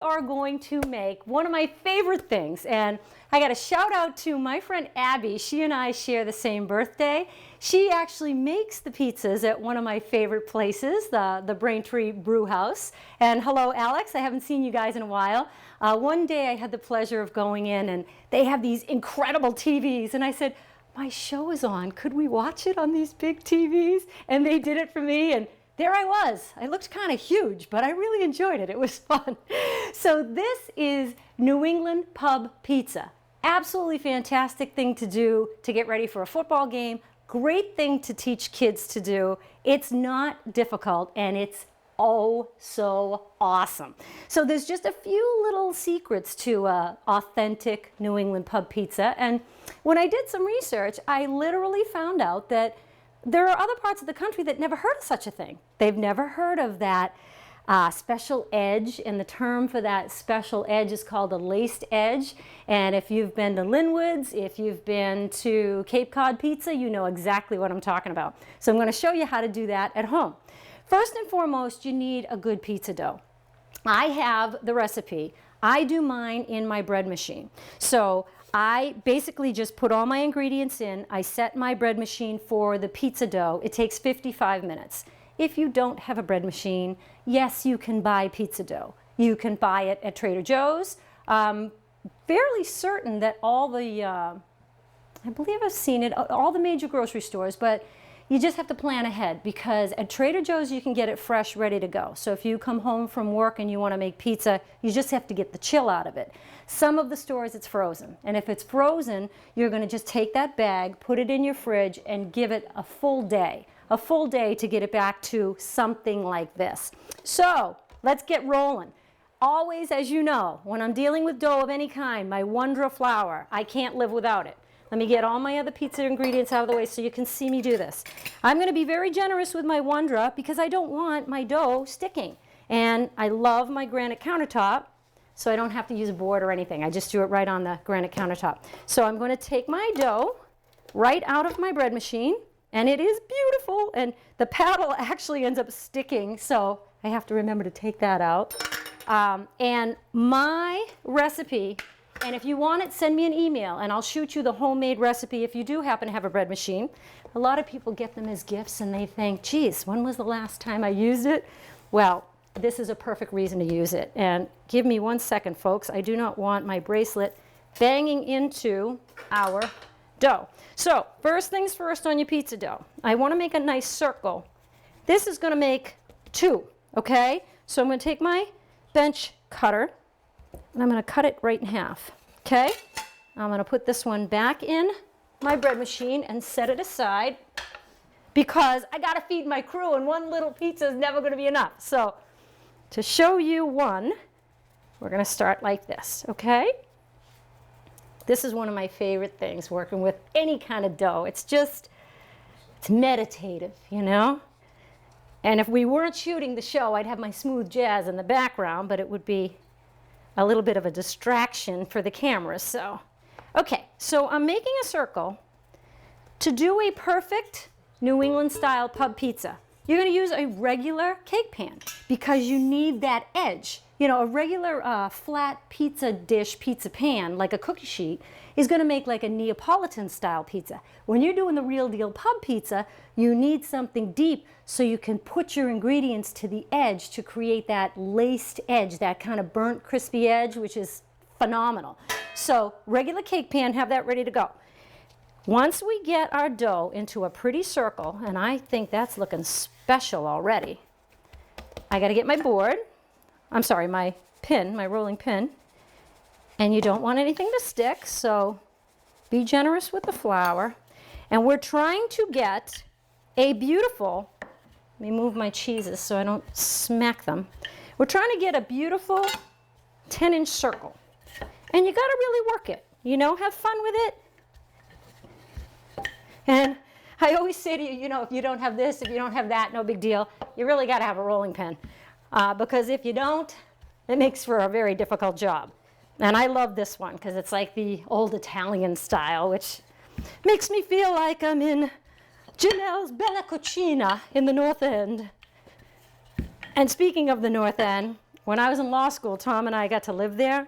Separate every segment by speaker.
Speaker 1: Are going to make one of my favorite things, and I got a shout out to my friend Abby. She and I share the same birthday. She actually makes the pizzas at one of my favorite places, the Braintree Brew House. And hello, Alex. I haven't seen you guys in a while. One day I had the pleasure of going in, and they have these incredible TVs, and I said, my show is on. Could we watch it on these big TVs? And they did it for me, and there I was. I looked kind of huge, but I really enjoyed it. It was fun. So this is New England Pub Pizza. Absolutely fantastic thing to do to get ready for a football game. Great thing to teach kids to do. It's not difficult, and it's oh so awesome. So there's just a few little secrets to authentic New England pub pizza. And when I did some research, I literally found out that there are other parts of the country that never heard of such a thing. They've never heard of that special edge, and the term for that special edge is called a laced edge. And if you've been to Linwood's, if you've been to Cape Cod Pizza, you know exactly what I'm talking about. So I'm going to show you how to do that at home. First and foremost, you need a good pizza dough. I have the recipe. I do mine in my bread machine. So I basically just put all my ingredients in. I set my bread machine for the pizza dough. It takes 55 minutes. If you don't have a bread machine, yes, you can buy pizza dough. You can buy it at Trader Joe's. Fairly certain that all the, I believe I've seen it, all the major grocery stores, but you just have to plan ahead, because at Trader Joe's you can get it fresh, ready to go. So if you come home from work and you want to make pizza, you just have to get the chill out of it. Some of the stores it's frozen, and if it's frozen, you're going to just take that bag, put it in your fridge, and give it a full day to get it back to something like this. So let's get rolling. Always, as you know, when I'm dealing with dough of any kind, my Wondra flour, I can't live without it. Let me get all my other pizza ingredients out of the way so you can see me do this. I'm going to be very generous with my Wondra because I don't want my dough sticking. And I love my granite countertop, so I don't have to use a board or anything. I just do it right on the granite countertop. So I'm going to take my dough right out of my bread machine, and it is beautiful. And the paddle actually ends up sticking, so I have to remember to take that out. And my recipe, and if you want it, send me an email and I'll shoot you the homemade recipe if you do happen to have a bread machine. A lot of people get them as gifts and they think, geez, when was the last time I used it? Well, this is a perfect reason to use it. And give me 1 second, folks. I do not want my bracelet banging into our dough. So first things first on your pizza dough. I want to make a nice circle. This is going to make 2, okay? So I'm going to take my bench cutter, and I'm going to cut it right in half, okay? I'm going to put this one back in my bread machine and set it aside because I got to feed my crew, and one little pizza is never going to be enough. So to show you one, we're going to start like this, okay? This is one of my favorite things, working with any kind of dough. It's meditative, you know? And if we weren't shooting the show, I'd have my smooth jazz in the background, but it would be a little bit of a distraction for the camera. So, okay, so I'm making a circle. To do a perfect New England style pub pizza, you're going to use a regular cake pan because you need that edge. You know, a regular flat pizza dish, pizza pan, like a cookie sheet, is going to make like a Neapolitan style pizza. When you're doing the real deal pub pizza, you need something deep so you can put your ingredients to the edge to create that laced edge, that kind of burnt crispy edge, which is phenomenal. So regular cake pan, have that ready to go. Once we get our dough into a pretty circle, and I think that's looking special already, I got to get my board. I'm sorry, my pin, my rolling pin. And you don't want anything to stick, so be generous with the flour. And we're trying to get a beautiful, let me move my cheeses so I don't smack them. We're trying to get a beautiful 10-inch circle. And you got to really work it, you know, have fun with it. And I always say to you, you know, if you don't have this, if you don't have that, no big deal. You really got to have a rolling pin. Because if you don't, it makes for a very difficult job. And I love this one because it's like the old Italian style, which makes me feel like I'm in Janelle's Bella Cucina in the North End. And speaking of the North End, when I was in law school, Tom and I got to live there,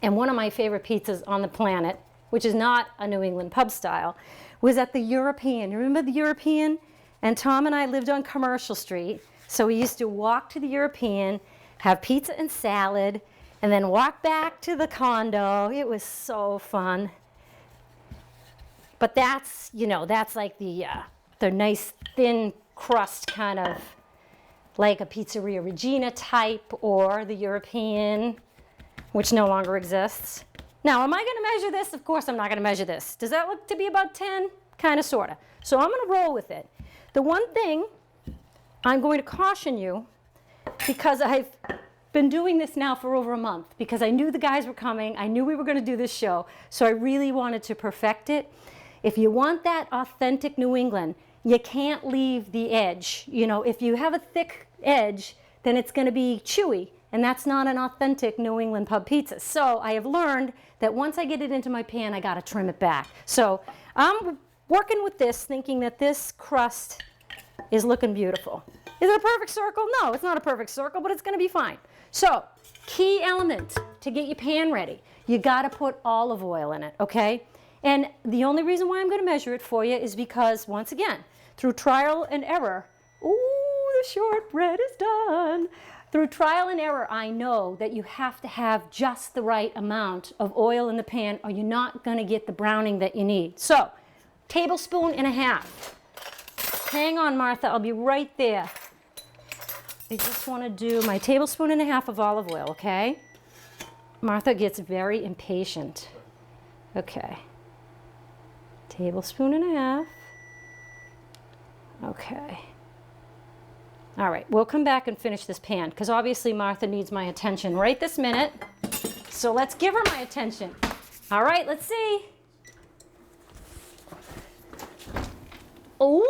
Speaker 1: and one of my favorite pizzas on the planet, which is not a New England pub style, was at the European. You remember the European? And Tom and I lived on Commercial Street, so we used to walk to the European, have pizza and salad, and then walk back to the condo. It was so fun. But that's, you know, that's like the nice thin crust kind of like a Pizzeria Regina type or the European, which no longer exists. Now, am I going to measure this? Of course I'm not going to measure this. Does that look to be about 10? Kind of, sort of. So I'm going to roll with it. The one thing I'm going to caution you, because I've been doing this now for over a month, because I knew the guys were coming, I knew we were going to do this show, so I really wanted to perfect it. If you want that authentic New England, you can't leave the edge. You know, if you have a thick edge, then it's going to be chewy, and that's not an authentic New England pub pizza. So I have learned that once I get it into my pan, I got to trim it back. So I'm working with this, thinking that this crust is looking beautiful. Is it a perfect circle? No, it's not a perfect circle, but it's going to be fine. So, key element to get your pan ready. You got to put olive oil in it, okay? And the only reason why I'm going to measure it for you is because, once again, through trial and error, ooh, the shortbread is done. Through trial and error, I know that you have to have just the right amount of oil in the pan or you're not going to get the browning that you need. So, tablespoon and a half. Hang on, Martha, I'll be right there. I just want to do my tablespoon and a half of olive oil, okay? Martha gets very impatient. Okay. Tablespoon and a half. Okay. All right, we'll come back and finish this pan because obviously Martha needs my attention right this minute. So let's give her my attention. All right, let's see. Oh,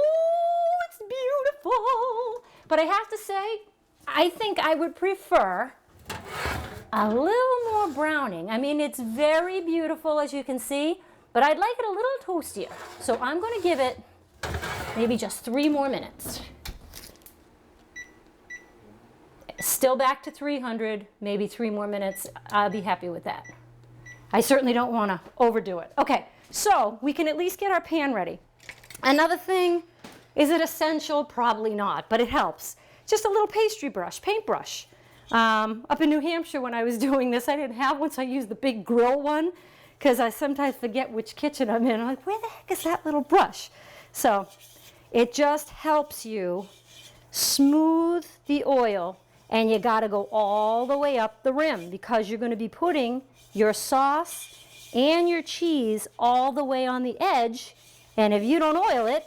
Speaker 1: it's beautiful. But I have to say, I think I would prefer a little more browning. I mean, it's very beautiful, as you can see, but I'd like it a little toastier. So I'm going to give it maybe just 3 more minutes. Still back to 300, maybe 3 more minutes. I'll be happy with that. I certainly don't want to overdo it. Okay, so we can at least get our pan ready. Another thing, is it essential? Probably not, but it helps. Just a little pastry brush, paintbrush. Up in New Hampshire when I was doing this, I didn't have one, so I used the big grill one because I sometimes forget which kitchen I'm in. I'm like, where the heck is that little brush? So it just helps you smooth the oil, and you got to go all the way up the rim because you're going to be putting your sauce and your cheese all the way on the edge, and if you don't oil it,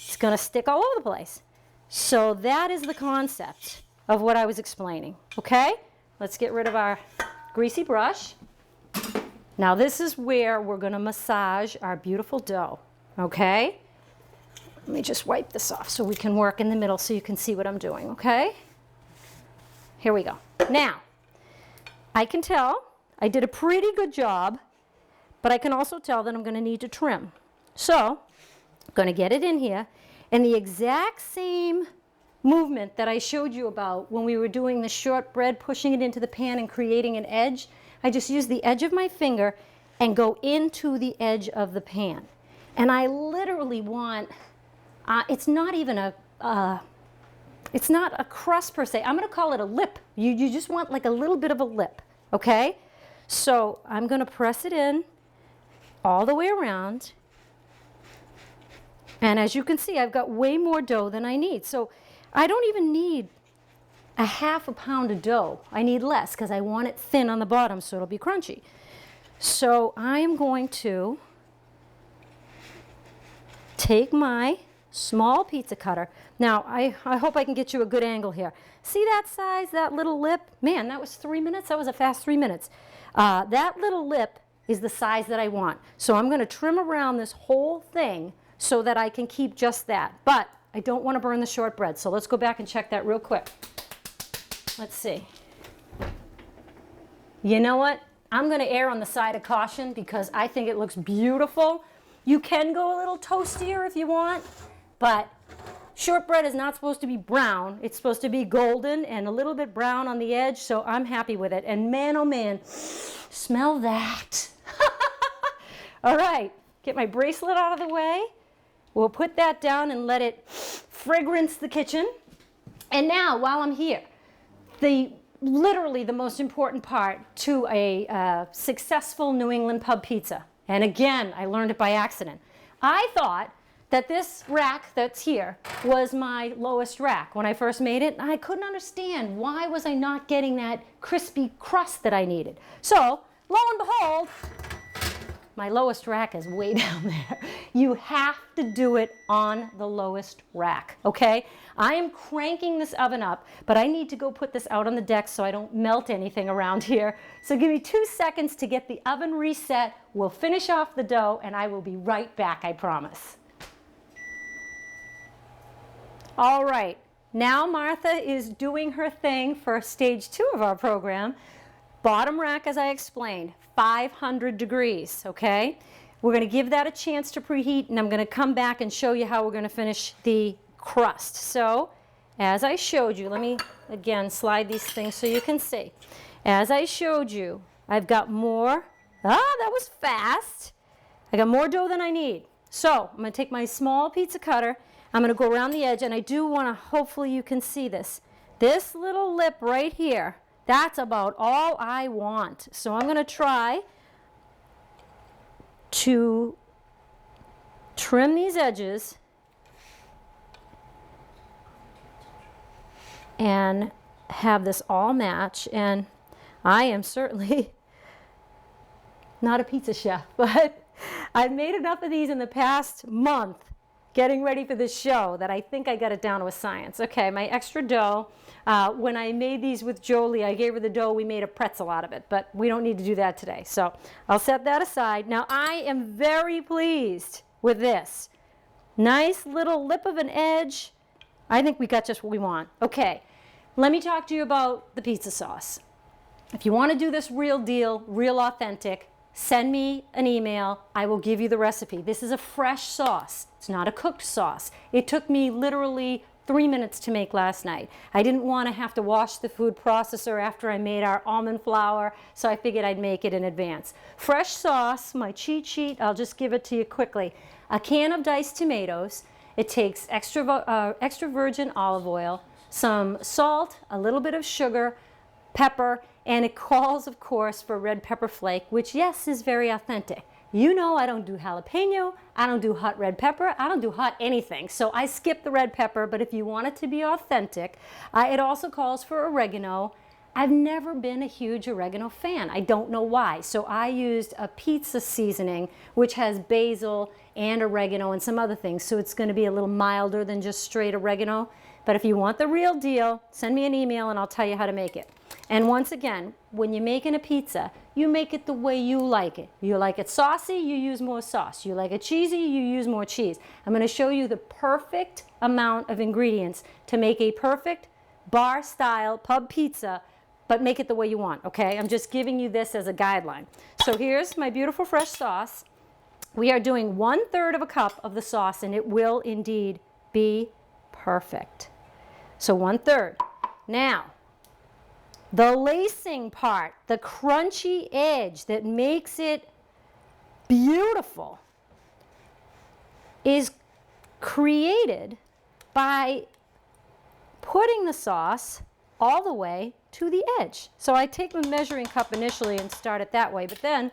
Speaker 1: it's going to stick all over the place. So that is the concept of what I was explaining, okay? Let's get rid of our greasy brush. Now this is where we're going to massage our beautiful dough, okay? Let me just wipe this off so we can work in the middle so you can see what I'm doing, okay? Here we go. Now, I can tell I did a pretty good job, but I can also tell that I'm going to need to trim. So, I'm going to get it in here, and the exact same movement that I showed you about when we were doing the shortbread, pushing it into the pan and creating an edge, I just use the edge of my finger and go into the edge of the pan. And I literally want, it's not even it's not a crust per se. I'm going to call it a lip. You just want like a little bit of a lip, okay? So I'm going to press it in all the way around. And as you can see, I've got way more dough than I need. So I don't even need a half a pound of dough. I need less because I want it thin on the bottom so it'll be crunchy. So I'm going to take my small pizza cutter. Now, I hope I can get you a good angle here. See that size, that little lip? Man, that was 3 minutes. That was a fast 3 minutes. That little lip is the size that I want. So I'm going to trim around this whole thing so that I can keep just that. But I don't want to burn the shortbread. So let's go back and check that real quick. Let's see. You know what? I'm going to err on the side of caution because I think it looks beautiful. You can go a little toastier if you want, but shortbread is not supposed to be brown. It's supposed to be golden and a little bit brown on the edge, so I'm happy with it. And man, oh man, smell that. All right, get my bracelet out of the way. We'll put that down and let it fragrance the kitchen. And now, while I'm here, literally the most important part to a successful New England pub pizza. And again, I learned it by accident. I thought that this rack that's here was my lowest rack when I first made it. And I couldn't understand why was I not getting that crispy crust that I needed. So, lo and behold, my lowest rack is way down there. You have to do it on the lowest rack, okay? I am cranking this oven up, but I need to go put this out on the deck so I don't melt anything around here. So give me 2 seconds to get the oven reset. We'll finish off the dough and I will be right back, I promise. All right, now Martha is doing her thing for stage 2 of our program. Bottom rack, as I explained, 500 degrees, okay? We're gonna give that a chance to preheat, and I'm gonna come back and show you how we're gonna finish the crust. So, as I showed you, let me, again, slide these things so you can see. As I showed you, I've got more, that was fast. I got more dough than I need. So, I'm gonna take my small pizza cutter, I'm gonna go around the edge, and I do wanna, hopefully you can see this. This little lip right here, that's about all I want. So I'm going to try to trim these edges and have this all match. And I am certainly not a pizza chef, but I've made enough of these in the past month getting ready for this show that I think I got it down to a science. Okay, my extra dough. When I made these with Jolie, I gave her the dough, we made a pretzel out of it, but we don't need to do that today. So I'll set that aside. Now I am very pleased with this. Nice little lip of an edge. I think we got just what we want. Okay, let me talk to you about the pizza sauce. If you want to do this real deal, real authentic, send me an email. I will give you the recipe. This is a fresh sauce. It's not a cooked sauce. It took me literally 3 minutes to make last night. I didn't want to have to wash the food processor after I made our almond flour, so I figured I'd make it in advance. Fresh sauce, my cheat sheet, I'll just give it to you quickly. A can of diced tomatoes. It takes extra virgin olive oil, some salt, a little bit of sugar, pepper, and it calls, of course, for red pepper flake, which, yes, is very authentic. You know I don't do jalapeno, I don't do hot red pepper, I don't do hot anything. So I skip the red pepper, but if you want it to be authentic, it also calls for oregano. I've never been a huge oregano fan. I don't know why. So I used a pizza seasoning, which has basil and oregano and some other things. So it's going to be a little milder than just straight oregano. But if you want the real deal, send me an email and I'll tell you how to make it. And once again, when you're making a pizza, you make it the way you like it. You like it saucy, you use more sauce. You like it cheesy, you use more cheese. I'm going to show you the perfect amount of ingredients to make a perfect bar-style pub pizza, but make it the way you want, okay? I'm just giving you this as a guideline. So here's my beautiful fresh sauce. We are doing 1/3 of a cup of the sauce, and it will indeed be perfect. So 1/3. Now, the lacing part, the crunchy edge that makes it beautiful, is created by putting the sauce all the way to the edge. So I take the measuring cup initially and start it that way, but then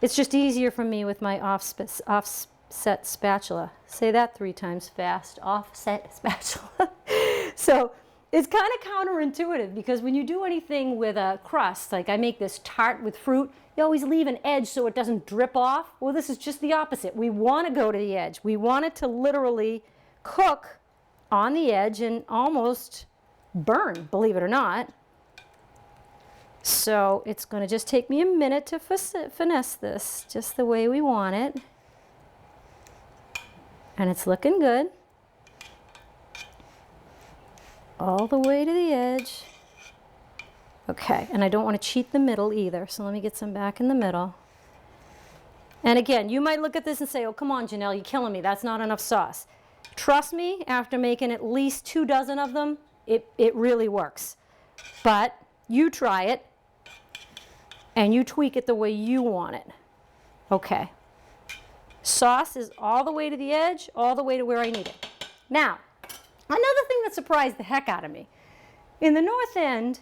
Speaker 1: it's just easier for me with my offset spatula. Say that 3 times fast, offset spatula. So it's kind of counterintuitive because when you do anything with a crust, like I make this tart with fruit, you always leave an edge so it doesn't drip off. Well, this is just the opposite. We want to go to the edge. We want it to literally cook on the edge and almost burn, believe it or not. So it's going to just take me a minute to finesse this just the way we want it. And it's looking good. All the way to the edge. Okay, and I don't want to cheat the middle either, so let me get some back in the middle. And again, you might look at this and say, oh, come on, Janelle, you're killing me. That's not enough sauce. Trust me, after making at least 2 dozen of them, it really works. But you try it, and you tweak it the way you want it. Okay. Sauce is all the way to the edge, all the way to where I need it. Now, another thing that surprised the heck out of me. In the North End,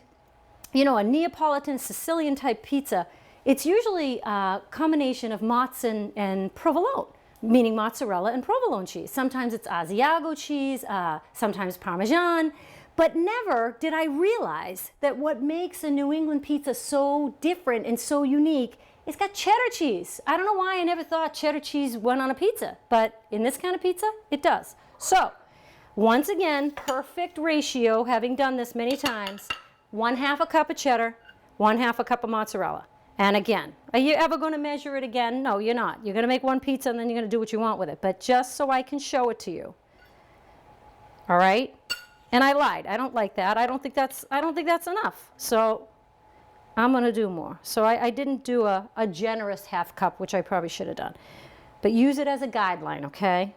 Speaker 1: you know, a Neapolitan Sicilian type pizza, it's usually a combination of mozz and provolone, meaning mozzarella and provolone cheese. Sometimes it's Asiago cheese, sometimes Parmesan, but never did I realize that what makes a New England pizza so different and so unique, it's got cheddar cheese. I don't know why I never thought cheddar cheese went on a pizza, but in this kind of pizza, it does. So, once again, perfect ratio, having done this many times, 1/2 a cup of cheddar, 1/2 a cup of mozzarella. And again, are you ever going to measure it again? No, you're not. You're going to make one pizza and then you're going to do what you want with it. But just so I can show it to you. All right? And I lied. I don't like that. I don't think that's enough. So I'm going to do more. So I didn't do a generous 1/2 cup, which I probably should have done. But use it as a guideline, okay?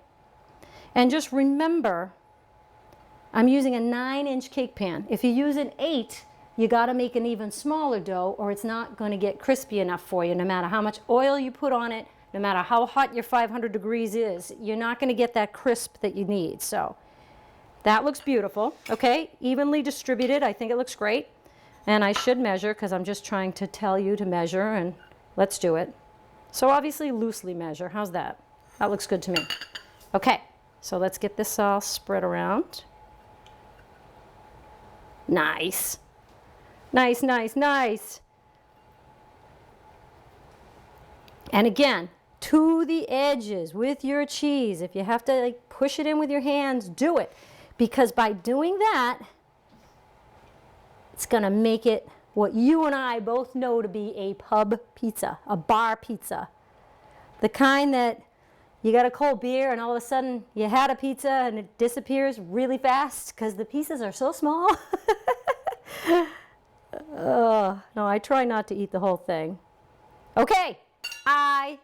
Speaker 1: And just remember, I'm using a 9-inch cake pan. If you use an 8, you got to make an even smaller dough or it's not going to get crispy enough for you, no matter how much oil you put on it, no matter how hot your 500 degrees is. You're not going to get that crisp that you need. So that looks beautiful. Okay, evenly distributed. I think it looks great. And I should measure because I'm just trying to tell you to measure, and let's do it. So obviously loosely measure. How's that? That looks good to me. Okay, so let's get this all spread around. Nice. Nice, nice, nice. And again, to the edges with your cheese. If you have to like push it in with your hands, do it. Because by doing that, it's going to make it what you and I both know to be a pub pizza, a bar pizza. The kind that you got a cold beer and all of a sudden you had a pizza and it disappears really fast because the pieces are so small. No, I try not to eat the whole thing. Okay, I